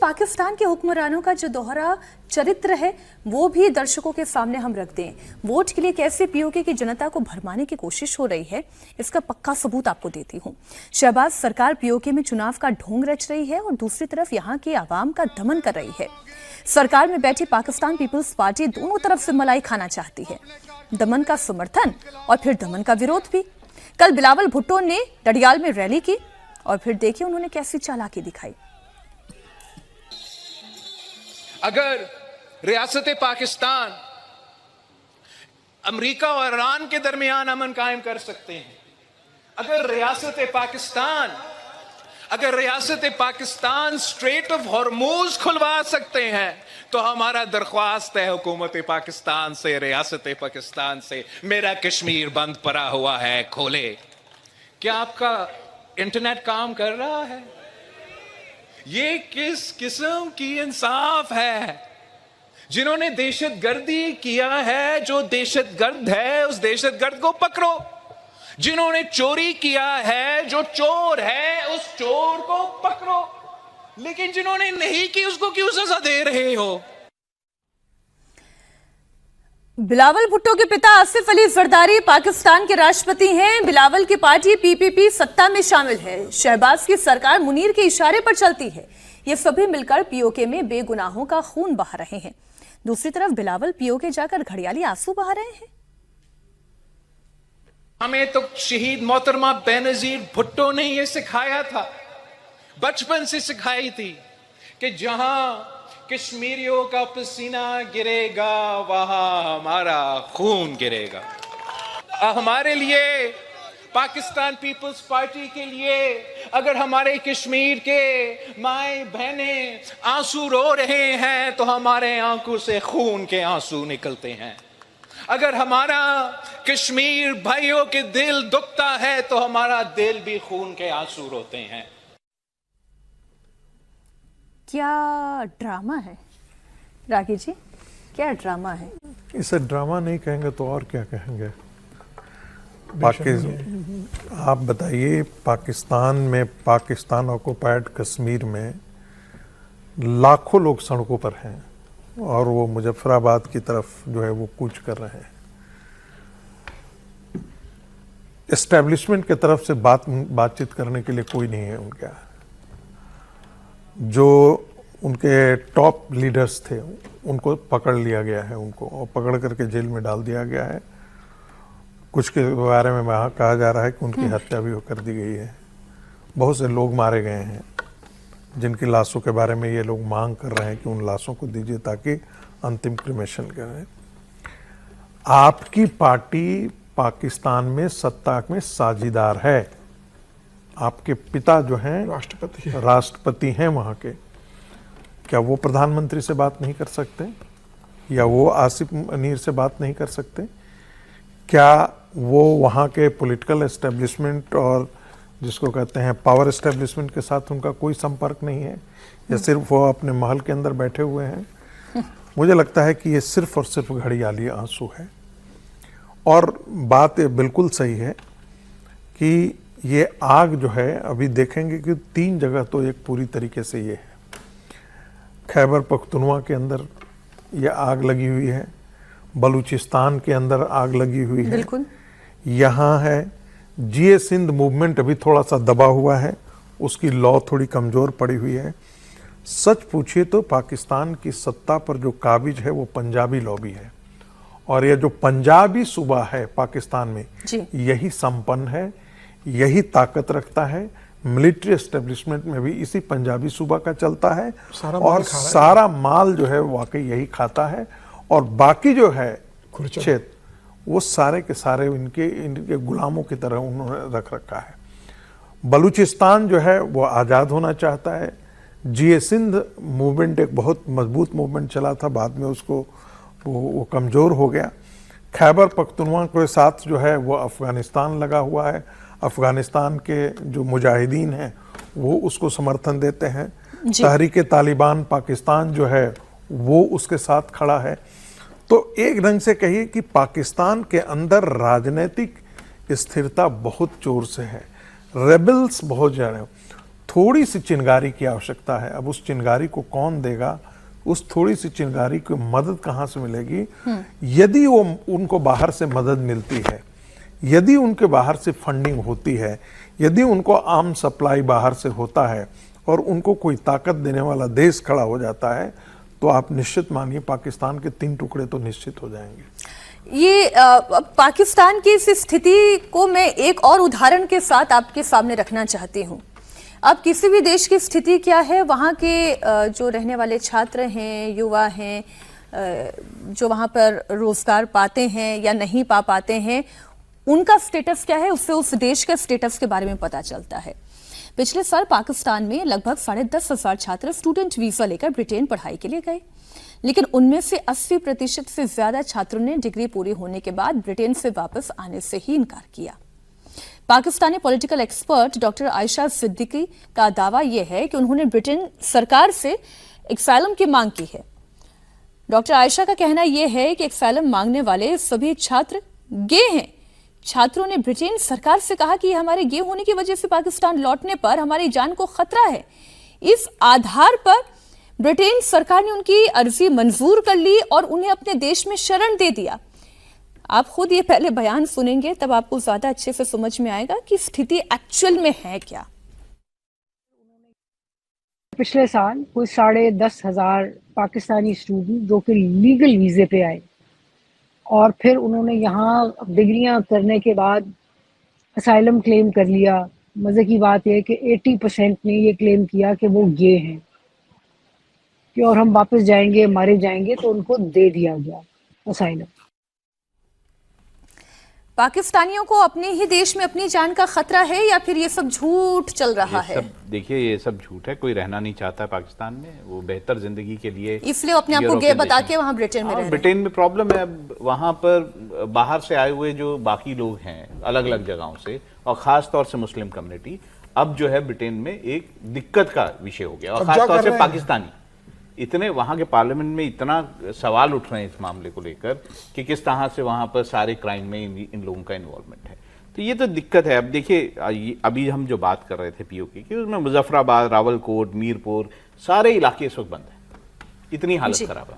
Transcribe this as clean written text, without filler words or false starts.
पाकिस्तान के हुक्मरानों का जो दोहरा चरित्र है वो भी दर्शकों के सामने हम रख दें। वोट के लिए कैसे पीओके की जनता को भरमाने की कोशिश हो रही है, इसका पक्का सबूत आपको देती हूं। शहबाज सरकार पीओके में चुनाव का ढोंग रच रही है और दूसरी तरफ यहां की आवाम का दमन कर रही है। सरकार में बैठी पाकिस्तान पीपुल्स पार्टी दोनों तरफ से मलाई खाना चाहती है, दमन का समर्थन और फिर दमन का विरोध भी। कल बिलावल भुट्टो ने डडियाल में रैली की और फिर देखिए उन्होंने कैसी चालाकी दिखाई। अगर रियासत पाकिस्तान अमेरिका और ईरान के दरमियान अमन कायम कर सकते हैं, अगर रियासत पाकिस्तान स्ट्रेट ऑफ हॉर्मूज खुलवा सकते हैं, तो हमारा दरख्वास्त है हुकूमत पाकिस्तान से, रियासत पाकिस्तान से, मेरा कश्मीर बंद पड़ा हुआ है, खोले। क्या आपका इंटरनेट काम कर रहा है? ये किस किस्म की इंसाफ है? जिन्होंने दहशतगर्दी किया है, जो दहशतगर्द है उस दहशतगर्द को पकड़ो। जिन्होंने चोरी किया है, जो चोर है उस चोर को पकड़ो। लेकिन जिन्होंने नहीं की उसको क्यों सजा दे रहे हो? बिलावल भुट्टो के पिता आसिफ अली जरदारी पाकिस्तान के राष्ट्रपति हैं। बिलावल की पार्टी पीपीपी सत्ता में शामिल है। शहबाज की सरकार मुनीर के इशारे पर चलती है। ये सभी मिलकर पीओके में बेगुनाहों का खून बहा रहे हैं। दूसरी तरफ बिलावल पीओके जाकर घड़ियाली आंसू बहा रहे हैं। हमें तो शहीद मोहतरमा बेनजीर भुट्टो ने यह सिखाया था, बचपन से सिखाई थी कि जहां कश्मीरियों का पसीना गिरेगा वहां हमारा खून गिरेगा। हमारे लिए, पाकिस्तान पीपल्स पार्टी के लिए, अगर हमारे कश्मीर के माए बहने आंसू रो रहे हैं तो हमारे आंखों से खून के आंसू निकलते हैं। अगर हमारा कश्मीर भाइयों के दिल दुखता है तो हमारा दिल भी खून के आंसू रोते हैं। क्या ड्रामा है रागी जी, क्या ड्रामा है? इसे ड्रामा नहीं कहेंगे तो और क्या कहेंगे? आप बताइए, पाकिस्तान में, पाकिस्तान ऑक्युपाइड कश्मीर में लाखों लोग सड़कों पर हैं और वो मुजफ्फराबाद की तरफ जो है वो कूच कर रहे हैं। एस्टेब्लिशमेंट की तरफ से बातचीत करने के लिए कोई नहीं है उनके यहाँ। जो उनके टॉप लीडर्स थे उनको पकड़ लिया गया है, उनको और पकड़ करके जेल में डाल दिया गया है। कुछ के बारे में वहाँ कहा जा रहा है कि उनकी हत्या भी कर दी गई है। बहुत से लोग मारे गए हैं जिनकी लाशों के बारे में ये लोग मांग कर रहे हैं कि उन लाशों को दीजिए ताकि अंतिम क्रिमेशन करें। आपकी पार्टी पाकिस्तान में सत्ता में साझीदार है। आपके पिता जो हैं राष्ट्रपति हैं वहाँ के, क्या वो प्रधानमंत्री से बात नहीं कर सकते? या वो आसिफ मुनीर से बात नहीं कर सकते? क्या वो वहाँ के पॉलिटिकल एस्टेब्लिशमेंट और जिसको कहते हैं पावर एस्टेब्लिशमेंट के साथ उनका कोई संपर्क नहीं है, या सिर्फ वो अपने महल के अंदर बैठे हुए हैं? मुझे लगता है कि ये सिर्फ और सिर्फ घड़ियाली आंसू है। और बात ये बिल्कुल सही है कि ये आग जो है, अभी देखेंगे कि 3 जगह तो एक पूरी तरीके से ये है। खैबर पख्तूनख्वा के अंदर ये आग लगी हुई है, बलूचिस्तान के अंदर आग लगी हुई है, बिल्कुल यहाँ है। जीए सिंध मूवमेंट अभी थोड़ा सा दबा हुआ है, उसकी लॉ थोड़ी कमज़ोर पड़ी हुई है। सच पूछिए तो पाकिस्तान की सत्ता पर जो काबिज है वो पंजाबी लॉबी है, और ये जो पंजाबी सूबा है पाकिस्तान में यही संपन्न है, यही ताकत रखता है। मिलिट्री एस्टेब्लिशमेंट में भी इसी पंजाबी सूबा का चलता है और सारा माल जो है वाकई यही खाता है। और बाकी जो है क्षेत्र वो सारे के सारे इनके गुलामों की तरह उन्होंने रख रखा है। बलूचिस्तान जो है वो आज़ाद होना चाहता है। जीए सिंध मूवमेंट एक बहुत मजबूत मूवमेंट चला था, बाद में उसको वो कमज़ोर हो गया। खैबर पख्तूनख्वा के साथ जो है वो अफ़गानिस्तान लगा हुआ है। अफ़गानिस्तान के जो मुजाहिदीन हैं वो उसको समर्थन देते हैं। तहरीक तालिबान पाकिस्तान जो है वो उसके साथ खड़ा है। तो एक ढंग से कहिए कि पाकिस्तान के अंदर राजनीतिक स्थिरता बहुत जोर से है, रेबल्स बहुत ज़्यादा। थोड़ी सी चिंगारी की आवश्यकता है। अब उस चिंगारी को कौन देगा, उस थोड़ी सी चिंगारी को मदद कहाँ से मिलेगी? यदि वो उनको बाहर से मदद मिलती है, यदि उनके बाहर से फंडिंग होती है, यदि उनको आम सप्लाई बाहर से होता है और उनको कोई ताकत देने वाला देश खड़ा हो जाता है, तो आप निश्चित मानिए पाकिस्तान के 3 टुकड़े तो निश्चित हो जाएंगे। ये पाकिस्तान की इस स्थिति को मैं एक और उदाहरण के साथ आपके सामने रखना चाहती हूँ। अब किसी भी देश की स्थिति क्या है, वहाँ के जो रहने वाले छात्र हैं, युवा हैं, जो वहाँ पर रोजगार पाते हैं या नहीं पा पाते हैं, उनका स्टेटस क्या है, उससे उस देश के स्टेटस के बारे में पता चलता है। पिछले साल पाकिस्तान में लगभग 10,500 छात्र स्टूडेंट वीजा लेकर ब्रिटेन पढ़ाई के लिए गए, लेकिन उनमें से 80% से ज्यादा छात्रों ने डिग्री पूरी होने के बाद ब्रिटेन से वापस आने से ही इनकार किया। Pakistani political expert doctor Ayesha Siddiqui का दावा यह है कि उन्होंने ब्रिटेन सरकार से एसाइलम की मांग की है। डॉक्टर आयशा का कहना यह है कि एसाइलम मांगने वाले सभी छात्र गे हैं। छात्रों ने ब्रिटेन सरकार से कहा कि हमारे गे होने की वजह से पाकिस्तान लौटने पर हमारी जान को खतरा है। इस आधार पर ब्रिटेन सरकार ने उनकी अर्जी मंजूर कर ली और उन्हें अपने देश में शरण दे दिया। आप खुद ये पहले बयान सुनेंगे, तब आपको ज्यादा अच्छे से समझ में आएगा कि स्थिति एक्चुअल में है क्या। पिछले साल कोई 10,500 पाकिस्तानी स्टूडेंट जो कि लीगल वीजे पे आए और फिर उन्होंने यहाँ डिग्रियां करने के बाद असाइलम क्लेम कर लिया। मजे की बात यह है कि 80% ने ये क्लेम किया कि वो गे हैं कि और हम वापस जाएंगे, मारे जाएंगे, तो उनको दे दिया गया असाइलम। पाकिस्तानियों को अपने ही देश में अपनी जान का खतरा है या फिर ये सब झूठ चल रहा है? देखिए, ये सब झूठ है। कोई रहना नहीं चाहता पाकिस्तान में, वो बेहतर जिंदगी के लिए इसलिए अपने आप को गे बता के वहां ब्रिटेन में रह रहे हैं। ब्रिटेन में प्रॉब्लम है। अब वहां पर बाहर से आए हुए जो बाकी लोग हैं अलग अलग जगहों से, और खास तौर से मुस्लिम कम्युनिटी, अब जो है ब्रिटेन में एक दिक्कत का विषय हो गया। और खास तौर से पाकिस्तानी इतने, वहां के पार्लियामेंट में इतना सवाल उठ रहे हैं इस मामले को लेकर कि किस तरह से वहां पर सारे क्राइम में इन लोगों का इन्वॉल्वमेंट है। तो ये तो दिक्कत है। अब देखिए, अभी हम जो बात कर रहे थे पीओके की, उसमें मुजफ्फराबाद, रावलकोट, मीरपुर, सारे इलाके इस वक्त बंद है। इतनी हालत खराब है।